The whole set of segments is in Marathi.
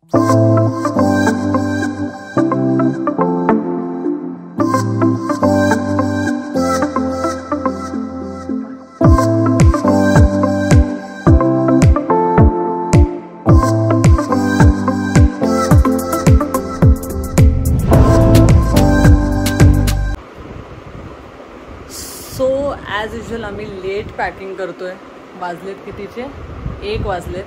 ॲज युजल आम्ही लेट पॅकिंग करतोय. वाजलेत कितीचे 1 वाजलेत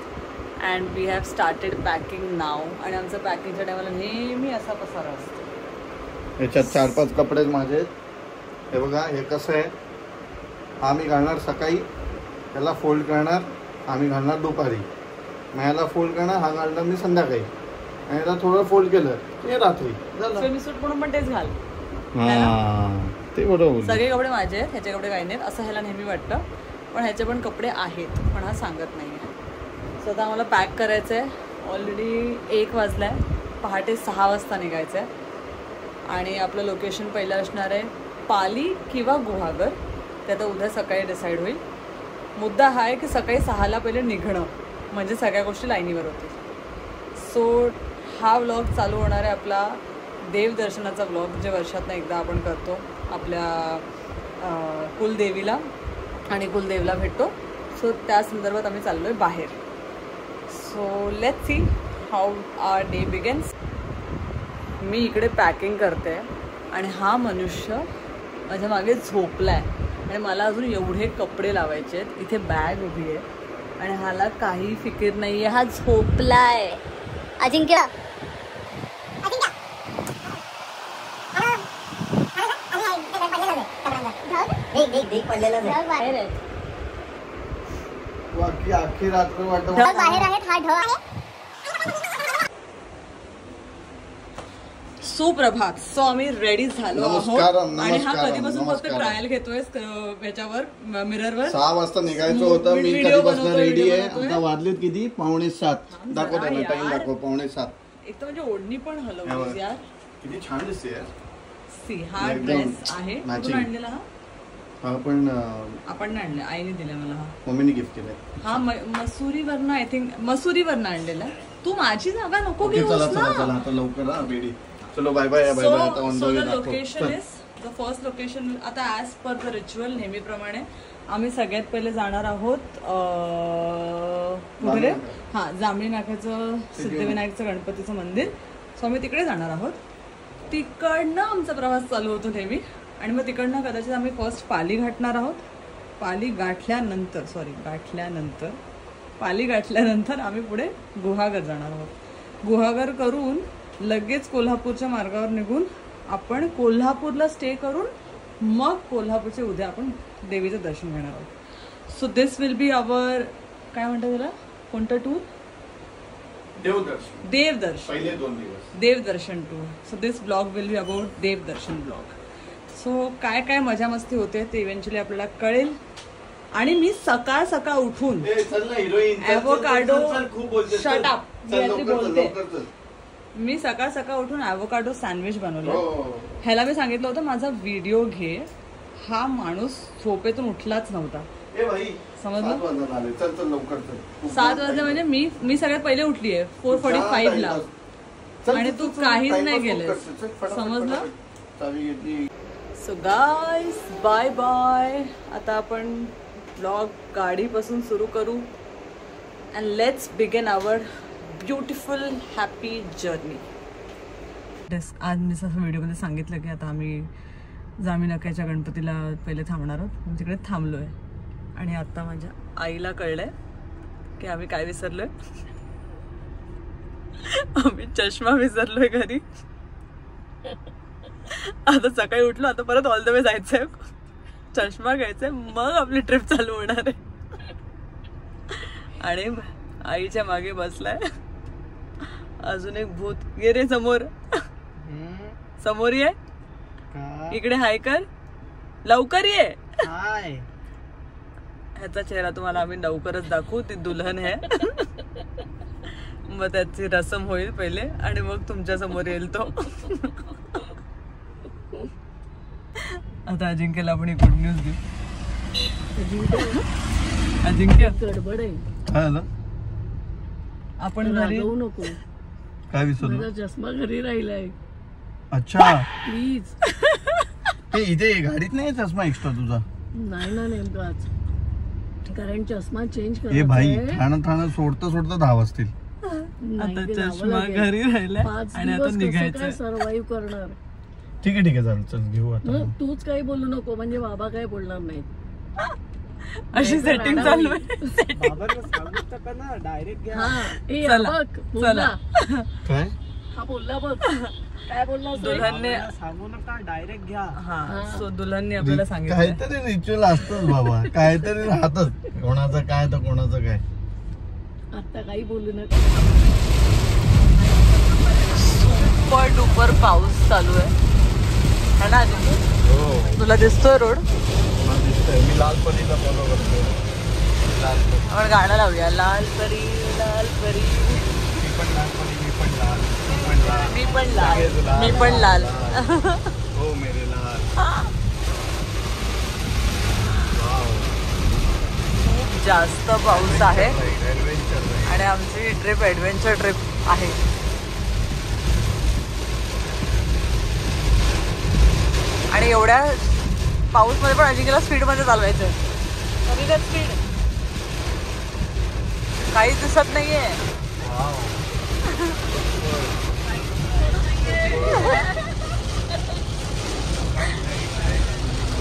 and we have started packing now. आणि आमचं पॅकिंगच्या टायमाला नेहमी असा पसारा असतो. याच्यात 4-5 कपडे माझे. हे बघा, हे कसं आहे, हा मी घालणार सकाळी, याला फोल्ड करणार आम्ही घालणार दुपारी, मग याला फोल्ड करणार हा घालणार मी संध्याकाळी, आणि याला थोडं फोल्ड केलं ते रात्री स्विम सूट म्हणून पण तेच घाल. ते बरोबर. सगळे कपडे माझे आहेत, ह्याचे कपडे काही नाहीत असं ह्याला नेहमी वाटतं, पण ह्याचे पण कपडे आहेत, पण हा सांगत नाही आहे. सो आता आम्हाला पॅक करायचं आहे. ऑलरेडी 1 वाजला आहे. पहाटे 6 वाजता निघायचं आहे. आणि आपलं लोकेशन पहिलं असणार आहे पाली किंवा गुहागर. ते आता उद्या सकाळी डिसाईड होईल. मुद्दा हा आहे की सकाळी 6ला पहिले निघणं, म्हणजे सगळ्या गोष्टी लाईनीवर होतील. सो हा व्लॉग चालू होणार आहे आपला देवदर्शनाचा व्लॉग, जे वर्षातनं एकदा आपण करतो आपल्या कुलदेवीला आणि कुलदेवला भेटतो. सो त्या संदर्भात आम्ही चाललो आहे बाहेर. So let's see how our day begins. मी इकडे पॅकिंग करते आणि हा मनुष्य माझ्या मागे झोपला आहे आणि मला अजून एवढे कपडे लावायचे आहेत. इथे बॅग उभी आहे आणि हाला काही फिकीर नाही आहे, हा झोपला आहे. अजिंक्य बाहेर आहेत. आखी रात्र वाटत बाहेर आहेत. हा ढ आहे. सुप्रभात. सो आम्ही रेडी झालो आहोत आणि हा कधीपासून फक्त ट्रायल घेतोय याच्यावर मिररवर. 6 वाजता निघायचं होतं. मी कधीपासून रेडी आहे. आता वाजलेत किती? 6:45. दाखव त्याला टाइम, दाखव 6:45. एक तर म्हणजे ओढणी पण हलवलीस यार, किती छान दिसते यार. सी हा ड्रेस आहे. कुठून आणलेला हा? आपण नाही आणलं, आईने दिला मला. हा मम्मीने गिफ्ट केलाय. हा मसुरीवरनं, आय थिंक मसुरीवरनं आणलेला. तू माझी जागा नको घेऊस ना. चला आता लवकर हा रेडी. चलो बाय बाय. Bye bye. आता on the way. Location is the first location. आता ॲज पर द रिच्युअल नेहमीप्रमाणे आम्ही सगळ्यात पहिले जाणार आहोत कुठे? हा, जांभळी नाक्याचं सिद्धिविनायकचं गणपतीचं मंदिर. सो आम्ही तिकडे जाणार आहोत. तिकडनं आमचा प्रवास चालू होतो नेहमी. आणि मग तिकडनं कदाचित आम्ही फर्स्ट पाली गाठणार आहोत. पाली गाठल्यानंतर आम्ही पुढे गुहागर जाणार आहोत. गुहागर करून लगेच कोल्हापूरच्या मार्गावर निघून आपण कोल्हापूरला स्टे करून मग कोल्हापूरचे उद्या आपण देवीचं दर्शन घेणार आहोत. So this will be our, काय म्हणतात त्याला, कोणतं टूर? देवदर्शन. पहिले 2 दिवस देवदर्शन tour. So this blog will be about देवदर्शन ब्लॉग. सो काय काय मजा मस्ती होते ते इव्हेंच्युअली आपल्याला कळेल. आणि मी सकाळ उठून ॲव्होकाडो, शट अप, बोलते. मी सकाळ उठून ॲव्होकाडो सँडविच बनवलं. ह्याला मी सांगितलं होतं माझा व्हिडिओ घे. हा माणूस झोपेतून उठलाच नव्हता. समजलं? 7 वाजले म्हणजे मी सगळ्यात पहिले उठली आहे 4:45ला आणि तू काहीच नाही गेलेस. समजलं? So guys bye bye. आता आपण ब्लॉग गाडीपासून सुरू करू and let's begin our beautiful happy journey. आज मी असं व्हिडिओमध्ये सांगितलं की आता आम्ही जांभळी नाक्याच्या गणपतीला पहिले थांबणार आहोत. तिकडे थांबलो आहे आणि आता माझ्या आईला कळलंय की आम्ही काय विसरलोय. आम्ही चष्मा विसरलोय घरी. आता सकाळी उठलो, आता परत ऑल द वे जायचंय, चष्मा घ्यायचंय, मग आपली ट्रिप चालू होणार आहे. आणि आईच्या मागे बसलाय अजून एक भूत. ये रे समोर ये, इकडे हाय कर, लवकर ये. ह्याचा चेहरा तुम्हाला आम्ही लवकरच दाखवू. ती दुल्हन आहे. मग त्याची रसम होईल पहिले आणि मग तुमच्या समोर येईल तो. आता अजिंक्यला आपण गुड न्यूज देऊ. अजिंक्य, गडबड आहे. आपण घरी काय विसरलो? माझा चष्मा घरी राहिलाय. अच्छा प्लीज. ते इथे गाडीत नाही चष्मा एक्स्ट्रा तुझा? नाही ना नेमकाच, कारण चष्मा चेंज ए भाई ठाणं सोडता 10 वाजतील. आता चष्मा घरी राहिलाय आणि आता निघायचं. सर्वाइव्ह करणार. ठीक आहे चालेल, चल घेऊ आता. तूच काही बोलू नको म्हणजे बाबा काही बोलणार नाही. अशी सेटिंग चालू आहे. काय हा बोलला बघ. काय बोलला? दुल्हनने सांगू नका, डायरेक्ट घ्या. हा, सो दुल्हनने आपल्याला सांगितलं काहीतरी रिच्युअल असतच बाबा, काहीतरी राहतच. कोणाचं काय तर कोणाचं काय. आता काही बोलू नका. सुपर डुपर पाऊस चालू आहे ना. हो तुला दिसतोय रोड? दिसतोय. मी लाल परीला फॉलो करतो. आपण गाणं लावूया, लाल परी लाल परी. मी पण लाल परी, मी पण लाल, मी पण लाल. हो मेरे लाल. खूप जास्त पाऊस आहे ऍडव्हेंचर आणि आमची ट्रिप ऍडव्हेंचर ट्रिप आहे. आणि एवढ्या पाऊस मध्ये पण अजिंक्यला स्पीड मध्ये चालवायचंय. कमी कर स्पीड, काहीच दिसत नाहीये.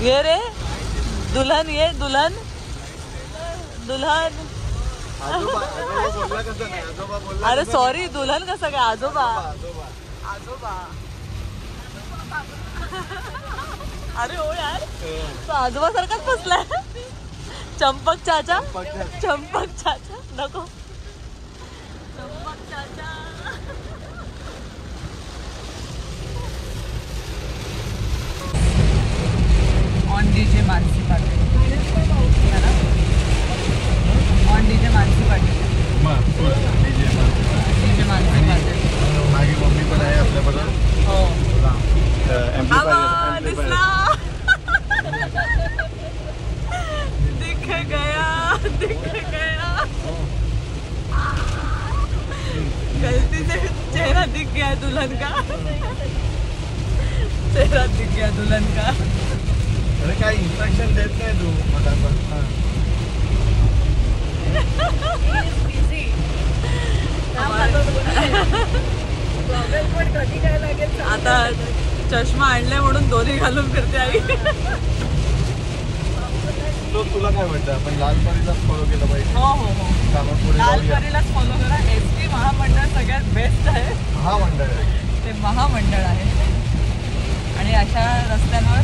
ये रे दुल्हन, ये दुल्हन. अरे सॉरी, दुल्हन कसं काय? आजोबा. अरे हो यार, तो आजोबा सारखाच बसलाय. चंपक चाचा नको. Champak Chacha. On DJ Mansi Patil. On DJ Mansi Patil. DJ Mansi Patil. माझी मम्मी पण आहे आपल्याबरोबर. हो दिसला. दिख गया. गलती से चेहरा दिख गया दुल्हन का. चेहरा दिख गया दुल्हन का. अरे काय इन्स्ट्रक्शन देत नाही तू मला. आता चष्मा आणलाय म्हणून दोन्ही घालून फिरते आई. तो तुला काय वाटतं, आपण लाल परीलाच फॉलो केलं पाहिजे? हो लाल परीलाच फॉलो करा. एसटी महामंडळ सगळ्यात बेस्ट आहे. महामंडळ आहे ते, महामंडळ आहे. आणि अशा रस्त्यांवर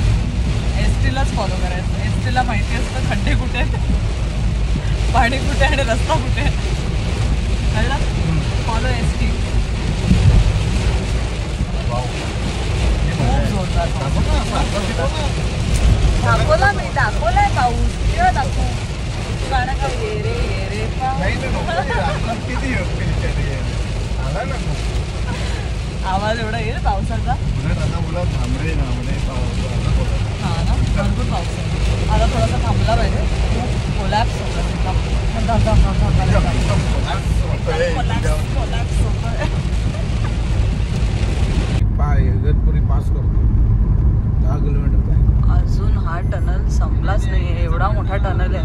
एसटीलाच फॉलो करायचं. एसटीला माहिती असतं खड्डे कुठे, पाणी कुठे आणि रस्ता कुठे. कळलं? Follow ST. दाखवलाय पाऊस. किती दाखवू गाणं का? ये रे आवाज एवढा येईल पावसाचा. हा ना, भरपूर पाऊस आहे. आता थोडासा थांबला पाहिजे. कोलॅप्स इगतपुरी पास करतो 10 किलोमीटर. अजून हा टनल संपलाच नाहीये. एवढा मोठा टनल आहे.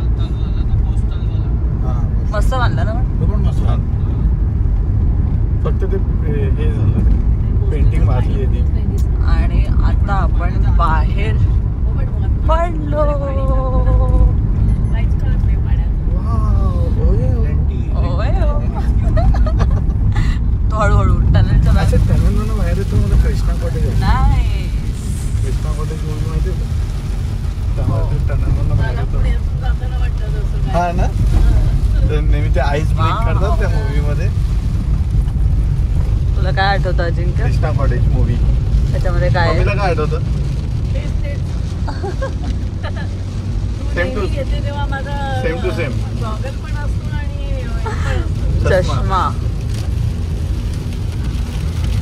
मस्त बांधला ना. पण मस्त. फक्त ते हे झालं, पेंटिंग मारली आहे ती. आणि आता आपण बाहेर पडलो. तो हळूहळू टनलच्या टनल बाहेर येतो. मला कृष्णा कॉटेज नाही. कृष्णा कॉटेज मूवी माहिती आहे? टनल बाहेर येतो. हा ना, नेहमी ते आईस ब्रेक करतात त्या मूवी मध्ये. तुला काय आठवतं अजिंक्य? Krishna cottage movie. त्याच्यामध्ये काय काय आठवतं? Same to same. चष्मा,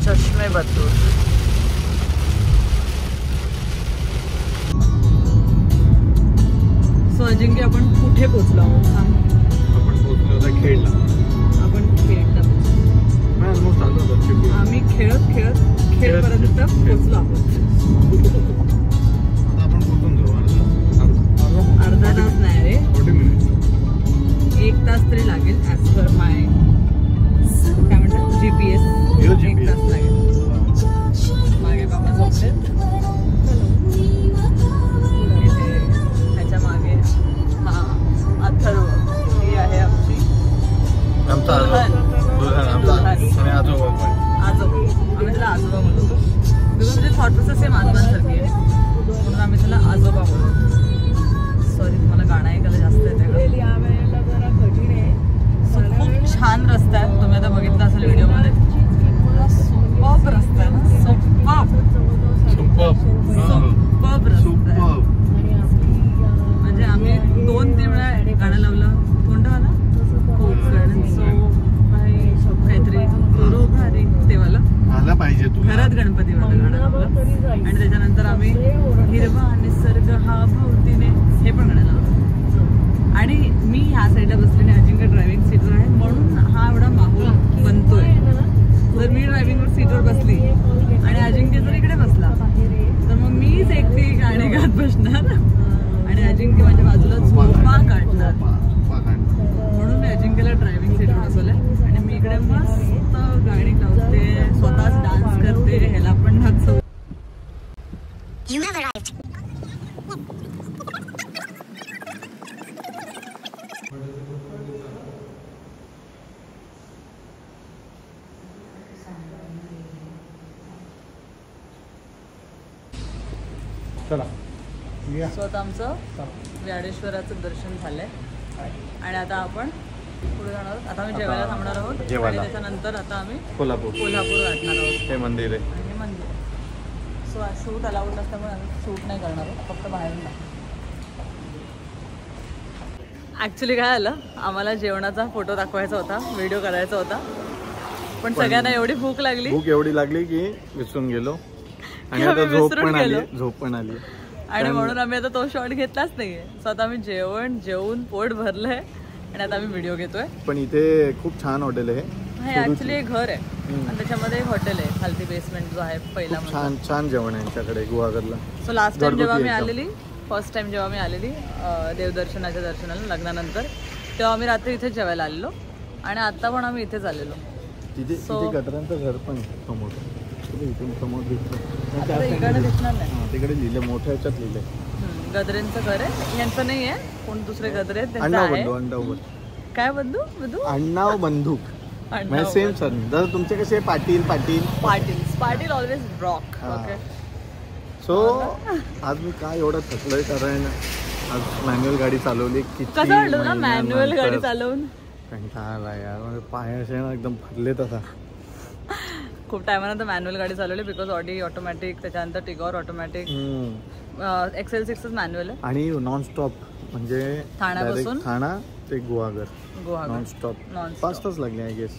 चष्मे बद्दल. सो अजिंक्य आपण कुठे पोहोचलो आहोत? आपण पोहोचलो होतो खेडला. आपण खेडला ऑलमोस्ट आलो होतो. खेळत खेळत खेळपर्यंत पोहोचलो आपण पोहोचून जाऊ अर्धा तास नाही रे 40 मिनिट 1 तास तरी लागेल ऍज पर माय काय म्हणतात GPS 1 तास लागेल मागे बाबा झोपलेत ह्याच्या मागे हा अथर्व ही आहे आमची आजोबा आम्ही त्याला आजोबा म्हणतो बिकॉज म्हणजे थॉट प्रोसेस सेम आजोबांसारखी आहे म्हणून आम्ही त्याला आजोबा म्हणतो सॉरी तुम्हाला गाणं ऐकायला जास्त येते खूप छान रस्ता आहे तुम्ही आता बघितला असेल व्हिडिओमध्ये सुपर्ब रस्ता आहे ना सुपर्ब रस्ता आहे म्हणजे आम्ही 2-3 वेळा गाणं लावलं कोणतं वाला काहीतरी गुरु भारी ते वाला आला पाहिजे तू घरात गणपती वाला गाणं लावलं आणि त्याच्यानंतर आम्ही हिरवा निसर्ग हा भोवतीने हे पण गाणं लावलं आणि मी ह्या साईडला बसलेली अजिंक्य ड्रायव्हिंग सीटवर आहे म्हणून हा एवढा माहोल बनतोय जर मी ड्रायव्हिंग सीटवर बसली आणि अजिंक्य जर इकडे बसला तर मग मीच एकटी गाणी गात बसणार आणि अजिंक्य माझ्या बाजूला झोपा काढणार म्हणून मी अजिंक्यला ड्रायव्हिंग सीटवर बसवलंय आणि मी इकडे मस्त गाणी लावते स्वतःच डान्स करते ह्याला पण नाचव चला सो आता आमचं व्याडेश्वराचं दर्शन झालंय आणि आता आपण पुढे जाणार आहोत आता आम्ही जेवायला थांबणार आहोत आणि त्याच्यानंतर आता आम्ही कोल्हापूर गाठणार आहोत हे मंदिर आहे आणि हे मंदिर सो शूट अलाउड नसल्यामुळे आम्ही शूट नाही करणार आहोत फक्त बाहेरून ॲक्च्युली काय झालं आम्हाला जेवणाचा फोटो दाखवायचा होता व्हिडिओ करायचा होता पण सगळ्यांना एवढी भूक लागली की विसरून गेलो आणि आता झोप पण आली आणि म्हणून आम्ही आता तो शॉट घेतलाच नाहीये सो आता आम्ही जेवून पोट भरलंय आणि आता आम्ही व्हिडिओ घेतोय पण इथे खूप छान हॉटेल आहे हे ऍक्च्युली एक घर आहे आणि त्याच्यामध्ये एक हॉटेल आहे खालती बेसमेंट जो आहे पहिला छान जेवण आहे यांच्याकडे गुहागरला सो लास्ट टाइम जेव्हा मी आलेली फर्स्ट टाइम जेव्हा मी आलेली देवदर्शनाच्या दर्शनाला लग्नानंतर तेव्हा आम्ही रात्री इथेच जेवायला आलेलो आणि आता पण आम्ही इथेच आलेलो तिथे गटरांचं घर पण समोर इथून समोर इकडे दिसणार नाही तिकडे लिहिलं मोठ्या ह्याच्यात लिहिलंय गदरेंचं घर आहे यांचं नाही आहे कोण दुसरे गदरे आहेत काय बंधू अण्णाव बंधूक सेम सर जर तुमचे कसे Patil always rock okay so आज मी काय एवढं थकलोय कारण आज मॅन्युअल गाडी चालवली कसं वाटलं ना मॅन्युअल गाडी चालवून कंटाळा यार पाय असे ना एकदम भरले तसा खूप टायमानंतर मॅन्युअल गाडी चालवली बिकॉज ऑडी ऑटोमॅटिक त्याच्यानंतर टिगॉर ऑटोमॅटिक XL6 मॅन्युअल आहे आणि नॉनस्टॉप म्हणजे ठाण्यापासून ठाणा ते गुहागर नॉनस्टॉप 5 तास लागले आय गेस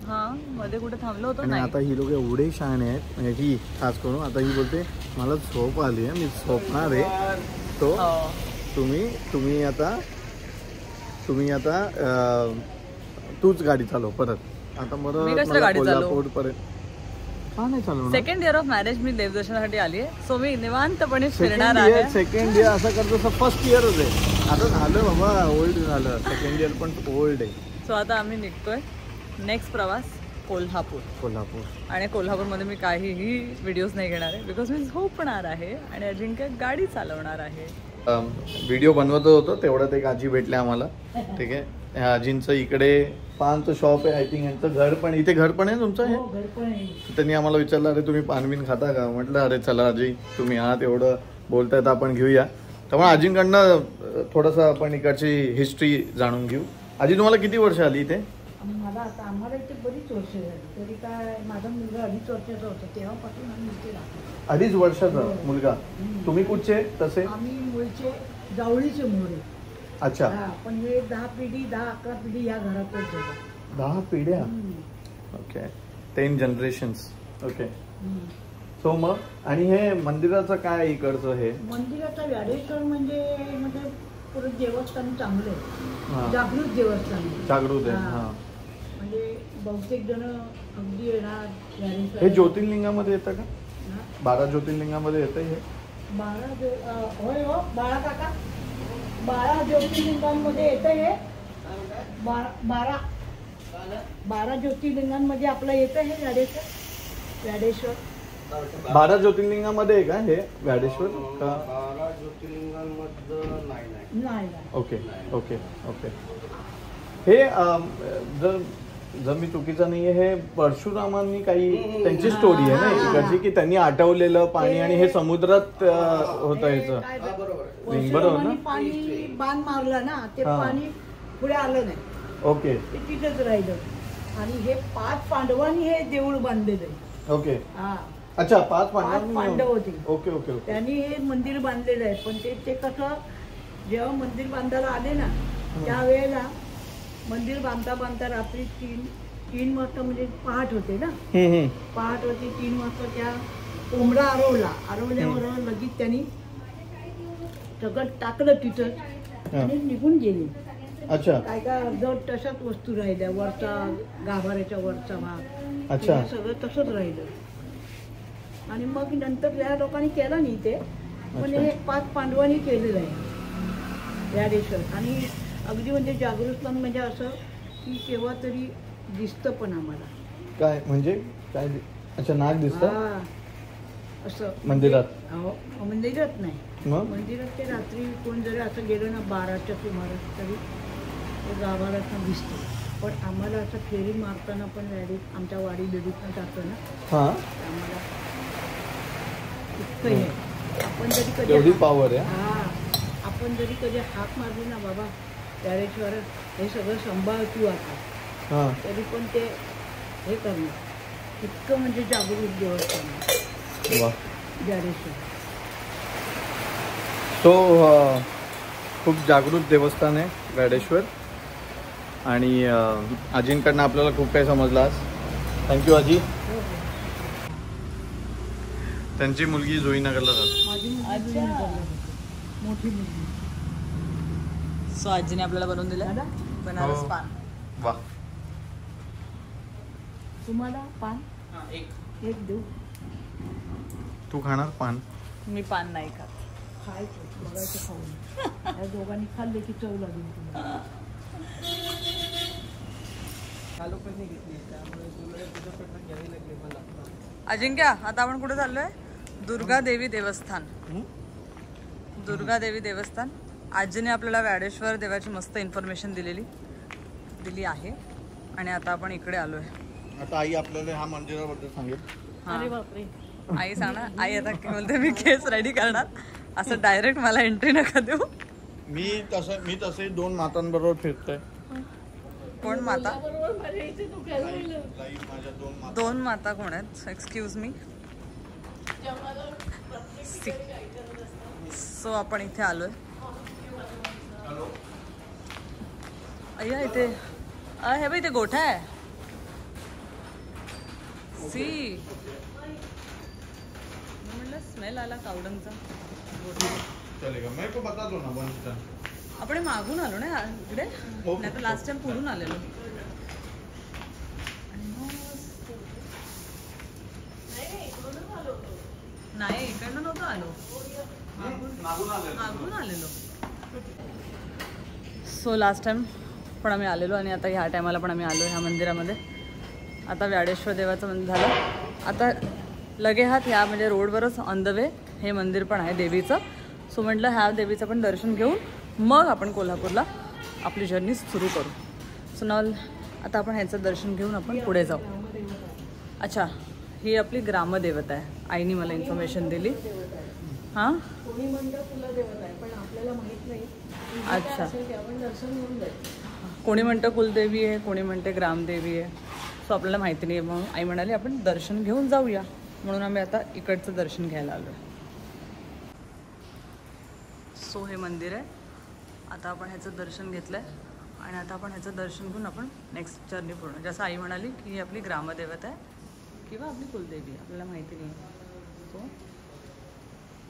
हा मध्ये कुठे थांबलो होतो आणि आता ही लोक एवढे शहाणे आहेत म्हणजे ही खास करून आता ही बोलते मला झोप आली आहे मी झोपणार आहे तो तुम्ही आता तूच गाडी चालव परत आता कोल्हापूर पर्यंत सेकंड इयर ऑफ मॅरेज मी देवदर्शनासाठी आली आहे सो मी निवांतपणे फिरणार आहे सेकंड इयर असं करतो फर्स्ट इयरच आहे आता झालं बाबा ओल्ड झालं सेकंड इयर पण ओल्ड आहे सो आता आम्ही निघतोय नेक्स्ट प्रवास कोल्हापूर आणि कोल्हापूरमध्ये मी काहीही व्हिडिओज नाही घेणार आहे बिकॉज मी झोपणार आहे आणि अजिंक्य गाडी चालवणार आहे व्हिडिओ बनवत होतो तेवढ्यात एक आजी भेटले आम्हाला ठीक आहे ह्या आजींचं इकडे पानचं शॉप आहे आय थिंक यांचं घर पण इथे घर पण आहे तुमचं हे त्यांनी आम्हाला विचारलं अरे तुम्ही पानबिन खाता का म्हटलं अरे चला आजी तुम्ही आहात एवढं बोलताय तर आपण घेऊया त्यामुळे आजींकडनं थोडंसं आपण इकडची हिस्ट्री जाणून घेऊ आजी तुम्हाला किती वर्ष आली इथे मला आता आम्हाला इथे बरीच वर्ष झाली तरी काय माझा मुलगा 2.5 वर्षाचा होता तेव्हापासून आम्ही इथे राहतो 2.5 वर्षाचा मुलगा तुम्ही कुठचे तसे आम्ही मूळचे जावळीचे मोरे अच्छा पण हे 10 पिढी 10-11 पिढी या घरातच झाल्या 10 पिढ्या ओके 10 जनरेशन्स ओके सो मग आणि हे मंदिराचं काय इकडचं हे मंदिराचा व्याडेश्वर म्हणजे पुढे देवस्थान चांगलं आहे जागृत देवस्थान जागृत आहे म्हणजे बहुतेक जण अगदी येणार. हे ज्योतिर्लिंगामध्ये येतं का? हा? 12 ज्योतिर्लिंगामध्ये येतं हे? 12 होय हो बाळा काका, 12 ज्योतिर्लिंगांमध्ये येतं हे. 12 ज्योतिर्लिंगांमध्ये आपलं येतं हे व्याडेश्वर. 12 ज्योतिर्लिंगामध्ये आहे का हे व्याडेश्वर का? 12 ज्योतिर्लिंगांमधलं नाही. नाही. Okay okay okay. हे जर मी चुकीचं नाहीये, हे परशुरामांनी काही त्यांची स्टोरी आहे ना इकडची, की त्यांनी आटवलेलं पाणी आणि हे समुद्रात होतं ह्याचं. बरोबर ना? पाणी बाण मारलं ना, ते पाणी पुढे आलं नाही. ओके. ते तिथेच राहिलं. आणि हे 5 पांडवांनी हे देऊळ बांधलेलं आहे. ओके. हा. अच्छा, 5 पांडव होते. Okay okay okay. त्यांनी हे मंदिर बांधलेलं आहे. पण ते कसं जेव्हा मंदिर बांधायला आले ना, त्यावेळेला मंदिर बांधता बांधता रात्री 3 वाजता, म्हणजे पहाट होते ना, पहाट होती 3 वाजता त्या कोंबडा आरवल्यावर लगेच त्यांनी सगळं टाकलं तिथं आणि निघून गेले. अच्छा. काय अर्धवट तशाच वस्तू राहिल्या, वरचा गाभाऱ्याच्या वरचा भाग. अच्छा. सगळं तसंच राहिलं. आणि मग नंतर या लोकांनी केलं नाही ते, पण हे 5 पांडवांनी केलेलं आहे व्याडेश्वर. आणि अगदी म्हणजे जागृतपण म्हणजे असं की केव्हा तरी दिसतं पण आम्हाला. काय म्हणजे काय? अच्छा, नाग दिसतं असं मंदिरात? मंदिरात नाही, मग मंदिरात ते रात्री कोण जरी असं गेलं ना 12च्या सुमारास तरी ते गाभाऱ्यात दिसतं. पण आम्हाला असं फेरी मारताना पण आमच्या वाडी लेडीजनं जातो ना, हां, आम्हाला इतकं आहे. आपण जरी कधी एवढी पॉवर आहे. आपण जरी कधी हाक मारली ना, बाबा व्याडेश्वर हे सगळं सांभाळ तू आता, तरी पण ते हे करणार. इतकं म्हणजे जागृत देवस्थान वा व्याडेश्वर. तो खूप जागृत देवस्थान आहे व्याडेश्वर. आणि आजींकडनं आपल्याला खूप काही समजलं आज. थँक्यू आजी. त्यांची मुलगी जोईनगरला जाते. माझी मोठी मुलगी. सो आजीने आपल्याला बनवून दिलं बनारस पान. वा. तुम्हाला पान एक देऊ? तू खाणार पान? मी पान नाही खात. खायचं, बघायचं खाऊन. या दोघांनी खाल्ले की चव लागेल तुला. अजिंक्य, आता आपण कुठे चाललोय? दुर्गा देवी देवस्थान. दुर्गा देवी देवस्थान. आजीने आपल्याला व्याडेश्वर देवाची मस्त इन्फॉर्मेशन दिली आहे. आणि आता आपण इकडे आलोय. आता आई आपल्याला ह्या मंदिराबद्दल सांगेल. अरे बापरे. आई सांगणार. आई आता काय बोलते, मी केस रेडी करणार. असं डायरेक्ट मला एंट्री नका देऊ. मी तसे 2 मातांबरोबर फिरतोय. कोण माता? माझ्या 2 माता कोण आहेत? Excuse me. सो आपण इथे आलोय. अय्या इथे हे बाई, इथे गोठा आहे. सी म्हटलं स्मेल आला कावडंगचा. चलेगा, मैं को बता दो ना बनता. आपण मागून आलो ना इकडे, नाही तर लास्ट टाइम पुढून आलेलो. नाही, इकडनं नव्हतं आलो, मागून आलेलो. सो लास्ट टाइम पण आम्ही आलेलो आणि आता ह्या टायमाला पण आम्ही आलो ह्या मंदिरामध्ये. आता व्याडेश्वर देवाचं मंदिर झालं. आता लगे हात ह्या म्हणजे रोडवरच ऑन द वे हे मंदिर पण आहे देवीचं. सो म्हटलं ह्या देवीचं पण दर्शन घेऊन मग आपण कोल्हापूरला आपली जर्नी सुरू करू. सो नाव आता आपण ह्याचं दर्शन घेऊन आपण पुढे जाऊ. अच्छा, ही आपली ग्रामदेवता आहे. आईने मला इन्फॉर्मेशन दिली. हां, कोणी म्हणतं कुलदेवता आहे, पण आपल्याला माहित नाही. अच्छा, आपण दर्शन घेऊन जायचं. कोणी म्हणतं कुलदेवी आहे, कोणी म्हणते ग्रामदेवी आहे. सो आपल्याला माहिती नाही. मग आई म्हणाली आपण दर्शन घेऊन जाऊया, म्हणून आम्ही आता इकडचं दर्शन घ्यायला आलो आहे. सो हे मंदिर आहे. आता आपण ह्याचं दर्शन घेतलं आहे आणि आता आपण ह्याचं दर्शन घेऊन आपण नेक्स्ट जर्नी पूर्ण. जसं आई म्हणाली की ही आपली ग्रामदेवता आहे किंवा आपली कुलदेवी आहे, आपल्याला माहिती नाही. सो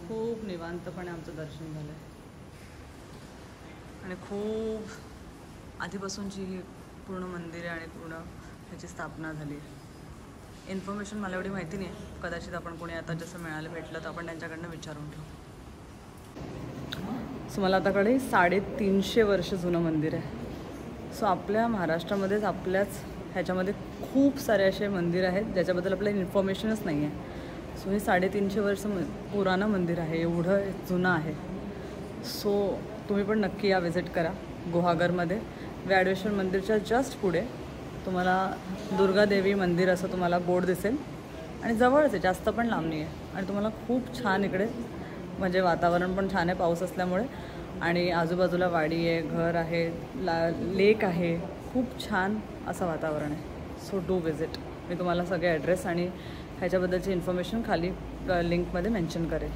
खूप निवांतपणे आमचं दर्शन झालं आहे आणि खूप आधीपासूनची ही पूर्ण मंदिर आहे आणि पूर्ण ह्याची स्थापना झाली आहे. इन्फॉर्मेशन मला एवढी माहिती नाही, कदाचित आपण कोणी आता जसं मिळालं भेटलं तर आपण त्यांच्याकडनं विचारून ठेवू. सो मला आताकडे 350 वर्ष जुनं मंदिर आहे. सो आपल्या महाराष्ट्रामध्येच आपल्याच ह्याच्यामध्ये खूप सारे असे मंदिर आहेत ज्याच्याबद्दल आपल्याला इन्फॉर्मेशनच नाही आहे. सो हे 350 वर्ष पुराणं मंदिर आहे, एवढं जुनं आहे. सो तुम्ही पण नक्की या विजिट करा. गुहागरमध्ये व्याडेश्वर मंदिरच्या जस्ट पुढे तुम्हाला दुर्गादेवी मंदिर असं तुम्हाला बोर्ड दिसेल आणि जवळच आहे, जास्त पण लांब नाही आहे. आणि तुम्हाला खूप छान इकडे म्हणजे वातावरण पण छान आहे पाऊस असल्यामुळे, आणि आजूबाजूला वाडी आहे, घर आहे, लेक आहे, खूप छान असं वातावरण आहे. So do visit. मी तुम्हाला सगळे ॲड्रेस आणि ह्याच्याबद्दलची इन्फॉर्मेशन खाली लिंकमध्ये मेन्शन करेल.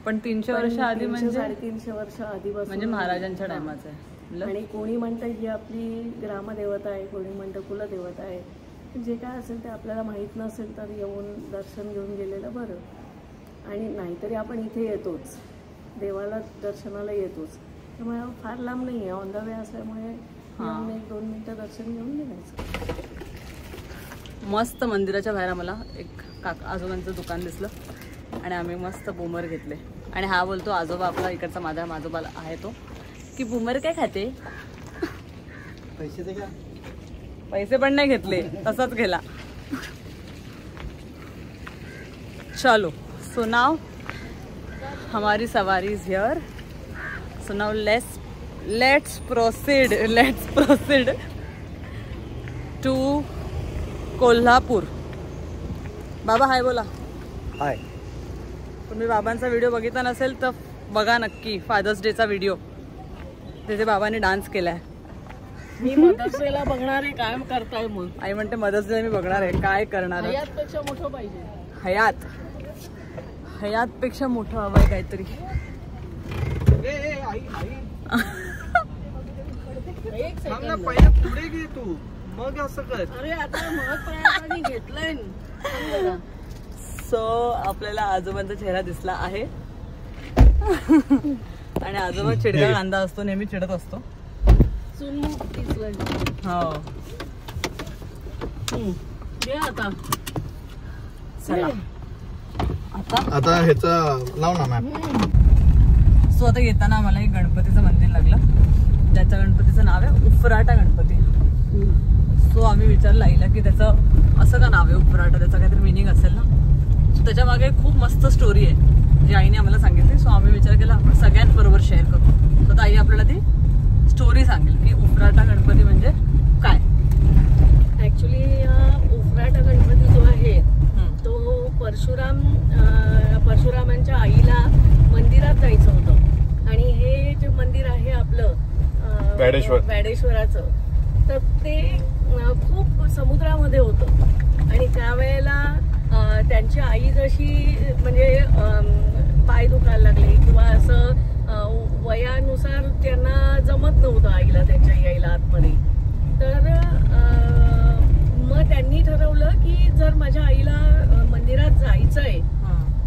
पण 300 वर्ष आधी म्हणजे 350 वर्ष आधीपासून म्हणजे महाराजांच्या टायमाचं आहे. आणि कोणी म्हणतं ही आपली ग्रामदेवता आहे, कोणी म्हणतं कुलदेवता आहे. जे काय असेल ते आपल्याला माहीत नसेल तर येऊन दर्शन घेऊन गेलेलं बरं. आणि नाहीतरी आपण इथे येतोच, देवाला दर्शनाला येतोच, त्यामुळे फार लांब नाही आहे, ऑन द वे असल्यामुळे येऊन 1-2 मिनटं दर्शन घेऊन निघायचं. मस्त मंदिराच्या बाहेर आम्हाला एक आजोबांचं दुकान दिसलं आणि आम्ही मस्त बूमर घेतले. आणि हा बोलतो आजोबा आपला इकडचा माझा आजोबा आहे तो की बूमर काय खाते, पैसे दे का? पैसे पण नाही घेतले, तसाच गेला. चलो, सो नाउ हमारी सवारी is here. So now let's proceed to Kolhapur. बाबा हाय बोला. हाय. तुम्ही बाबांचा व्हिडिओ बघितला नसेल तर बघा नक्की, फादर्स डेचा व्हिडिओ. तिथे बाबांनी डान्स केलाय. मी मदर्स डेला बघणार आहे, काय करताय मग? आई म्हणते मदर्स डे मी बघणार आहे, काय करणार? हयातपेक्षा मोठं पाहिजे. हयातपेक्षा मोठं हवं आहे काहीतरी. पुढे घे तू, मग असं कर. अरे आता महत्त्वाने घेतलंय. सो आपल्याला आजोबांचा चेहरा दिसला आहे आणि आजोबा चिडका कांदा असतो, नेहमी चिडत असतो. चुनमुख दिसलंय. हो आता चला आता ह्याचा लाव ना मॅप. सो आता येताना आम्हाला एक गणपतीचं मंदिर लागलं, ज्याच्या गणपतीचं नाव आहे उफराटा गणपती. सो आम्ही विचारलं आईला की त्याचं असं का नाव आहे उफराटा, त्याचं काहीतरी मिनिंग असेल ना. सो त्याच्या मागे खूप मस्त स्टोरी आहे जी आईने आम्हाला सांगितली. सो आम्ही विचार केला आपण सगळ्यांबरोबर शेअर करू. तर आई आपल्याला ती स्टोरी सांगेल की उफराटा गणपती म्हणजे काय. ऍक्च्युली उफराटा गणपती जो आहे तो परशुरामांच्या आईला मंदिरात जायचं होतं. आणि हे जे मंदिर आहे आपलं व्याडेश्वराचं, तर ते खूप समुद्रामध्ये होतं. आणि त्यावेळेला त्यांची आई जशी म्हणजे पाय दुखायला लागले किंवा असं वयानुसार त्यांना जमत नव्हतं आईला, त्यांच्या यायला आतमध्ये. तर मग त्यांनी ठरवलं की जर माझ्या आईला मंदिरात जायचंय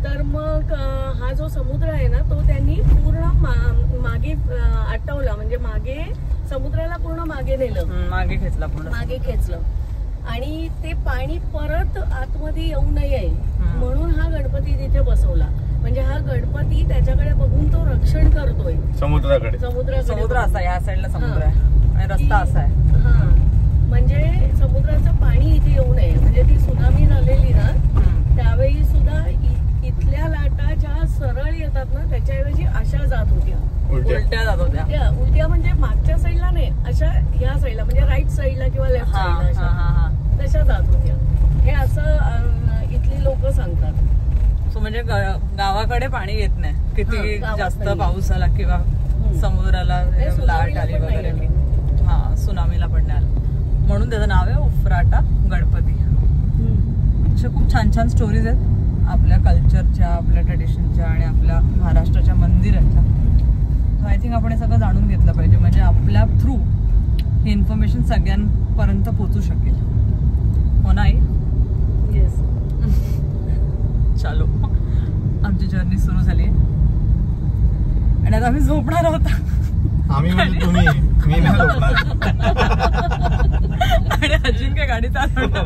तर मग हा जो समुद्र आहे ना तो त्यांनी पूर्ण मागे आटवला, म्हणजे मागे समुद्राला पूर्ण मागे नेलं, मागे खेचलं. आणि ते पाणी परत आतमध्ये येऊ नये म्हणून हा गणपती तिथे बसवला. म्हणजे हा गणपती त्याच्याकडे बघून तो रक्षण करतोय समुद्र असा, या साईडला समुद्र आहे आणि रस्ता असा आहे. हा, म्हणजे समुद्राचं पाणी इथे येऊ नये. म्हणजे ती सुनामी झालेली ना त्यावेळी सुद्धा इथल्या लाटा ज्या सरळ येतात ना त्याच्याऐवजी अशा जात होत्या, उलट्या जात होत्या. उलट्या म्हणजे मागच्या साईडला नाही, अशा ह्या साईडला म्हणजे राईट साईडला किंवा लेफ्ट साईडला तशा जात होत्या. हे असं इथली लोक सांगतात. सो म्हणजे गावाकडे पाणी येत नाही किती जास्त पाऊस आला किंवा समुद्राला लाट आली वगैरे की. हा, सुनामीला पण नाही आला, म्हणून त्याचं नाव आहे उफराटा गणपती. अशा खूप छान छान स्टोरीज आहेत आपल्या कल्चरच्या, आपल्या ट्रेडिशनच्या आणि आपल्या महाराष्ट्राच्या मंदिराच्या. सो आय थिंक आपण हे सगळं जाणून घेतलं पाहिजे, म्हणजे आपल्या थ्रू ही इन्फॉर्मेशन सगळ्यांपर्यंत पोहोचू शकेल. हो नाही? येस. चालो, आमची जर्नी सुरू झाली आहे आणि आता आम्ही झोपणार आहोत. आम्ही म्हणजे तुम्ही मी नाही झोपणार. आणि अजिंक्य गाडी चालवणार.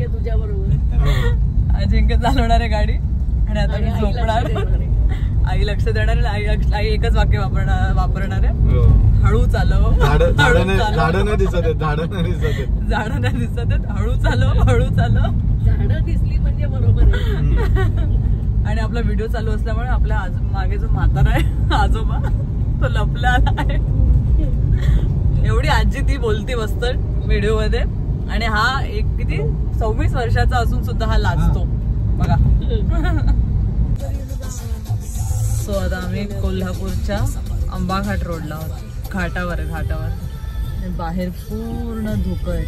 तुझ्या बरोबर अजिंक्य चालवणार आहे गाडी आणि आता मी झोपणार. आई लक्ष देणार आहे. आई एकच वाक्य वापरणार आहे, हळू चालव. झाडं नाही दिसत आहेत, झाडं नाही दिसत आहेत, झाडं नाही दिसत आहेत, हळू चालव, हळू चालव. झाडं दिसली म्हणजे बरोबर आहे. आणि आपला व्हिडिओ चालू असल्यामुळे आपल्या मागे जो म्हातारा आहे आजोबा तो लपला आहे. एवढी आजी ती बोलती मस्त व्हिडिओ मध्ये आणि हा एक किती 26 वर्षाचा असून सुद्धा हा लाजतो बघा. सो आता आम्ही कोल्हापूरच्या आंबाघाट रोडला आहोत. घाटावर आणि बाहेर पूर्ण धुकं आहे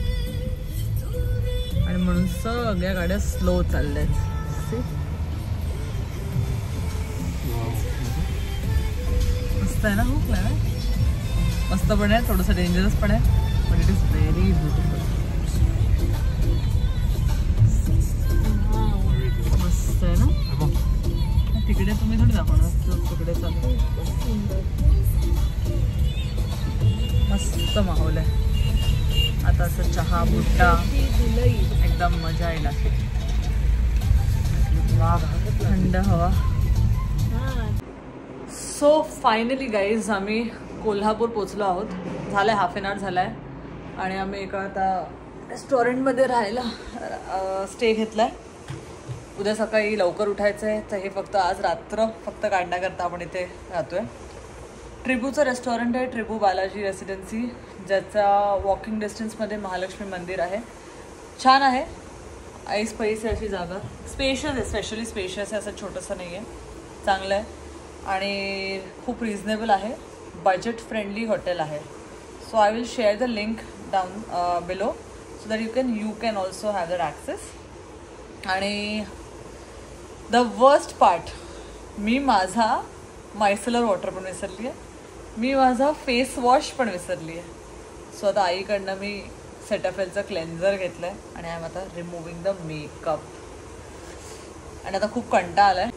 आणि म्हणून सगळ्या गाड्या स्लो चालल्यात. मस्त आहे ना, खूप आहे, मस्त पण आहे, थोडंसं डेंजरस पण आहे, पण इट इज व्हेरी ब्युटिफुल. मस्त आहे ना. तिकडे तुम्ही थोडी दाखवणार, तिकडे चालू मस्त माहोल आहे. आता असं चहा बुट्टा एकदम मजा येईल. थंड हवा. सो फायनली गाईज आम्ही कोल्हापूर पोचलो आहोत. झालं आहे, हाफ एन आवर झाला आहे आणि आम्ही एका आता रेस्टॉरंटमध्ये राहायला स्टे घेतला आहे. उद्या सकाळी लवकर उठायचं आहे, तर हे फक्त आज रात्र फक्त काढण्याकरता आपण इथे राहतो आहे. ट्रिबूचं रेस्टॉरंट आहे, ट्रिबू बालाजी रेसिडेन्सी, ज्याचा वॉकिंग डिस्टन्समध्ये महालक्ष्मी मंदिर आहे. छान आहे, ऐस पैस आहे अशी जागा, स्पेशियस आहे, स्पेशली स्पेशियस आहे, असं छोटंसं नाही आहे, चांगलं आहे आणि खूप रिजनेबल आहे. बजेट फ्रेंडली हॉटेल आहे. So I will share the link down below so that you can also have that access. आणि द वर्स्ट पार्ट, मी माझा मायसेलर वॉटर पण विसरली आहे, मी माझा फेस वॉश पण विसरली आहे. सो आता आईकडनं मी सेटाफेलचं क्लेन्झर घेतलं आहे आणि आय एम आता रिमूव्हिंग द मेकअप. आणि आता खूप कंटाळा आला आहे.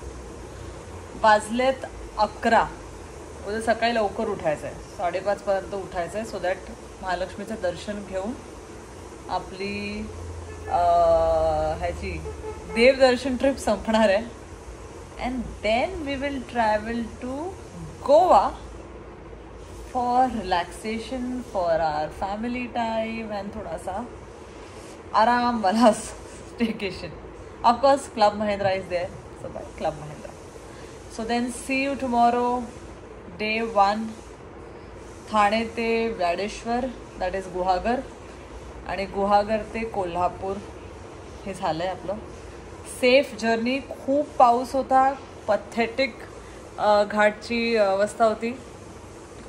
वाजलेत 11. उद्या सकाळी लवकर उठायचं आहे, 5:30 उठायचं आहे, सो दॅट महालक्ष्मीचं दर्शन घेऊन आपली ह्याची देवदर्शन ट्रिप संपणार आहे. And then we will travel to Goa for relaxation, for our family time and थोडासा आराम वाला staycation. Of course club Mahindra is there, so by club Mahindra. So then see you tomorrow. Day 1 Thane ते व्याडेश्वर, दॅट इज गुहागर, आणि गुहागर ते कोल्हापूर हे झालं आहे आपलं. Safe journey. खूप पाऊस होता, पथेटिक घाटची अवस्था होती,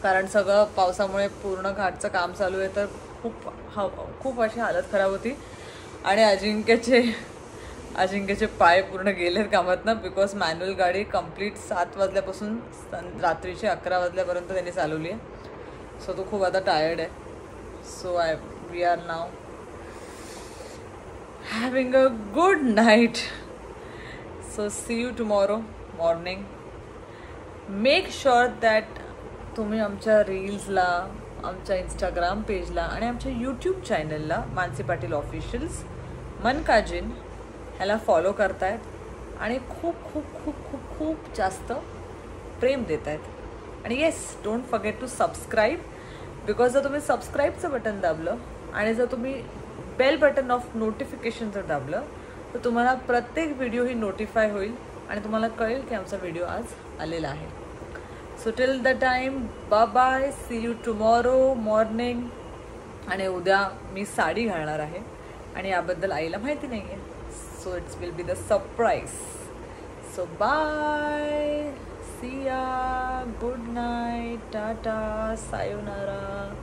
कारण सगळं पावसामुळे पूर्ण घाटचं काम चालू आहे, तर खूप अशी हालत खराब होती. आणि अजिंक्यचे पाय पूर्ण गेलेत कामातनं, बिकॉज मॅन्युअल गाडी कम्प्लीट 7 वाजल्यापासून रात्रीचे 11 वाजल्यापर्यंत त्यांनी चालवली आहे. सो तो खूप आता टायर्ड आहे. So we are now having a good night. So see you tomorrow morning. Make sure that तुम्ही आमच्या रील्सला, आमच्या इंस्टाग्राम पेजला आणि आमच्या यूट्यूब चॅनलला मानसी पाटील ऑफिशियल्स मन का जिन ह्याला फॉलो करतायत आणि खूप खूप खूप खूप खूप जास्त प्रेम देत आहेत. आणि yes, don't forget to subscribe, because जर तुम्ही सबस्क्राईबचं बटन दाबलं आणि जर तुम्ही बेल बटन ऑफ नोटिफिकेशन जर दाबलं तर तुम्हाला प्रत्येक व्हिडिओ ही नोटिफाय होईल आणि तुम्हाला कळेल की आमचा व्हिडिओ आज आलेला आहे. So till the time, bye bye, see you tomorrow morning. आणि उद्या मी साडी घालणार आहे आणि याबद्दल आईला माहिती नाही आहे, so it's will be the surprise. So bye, see ya, good night, tata, sayonara.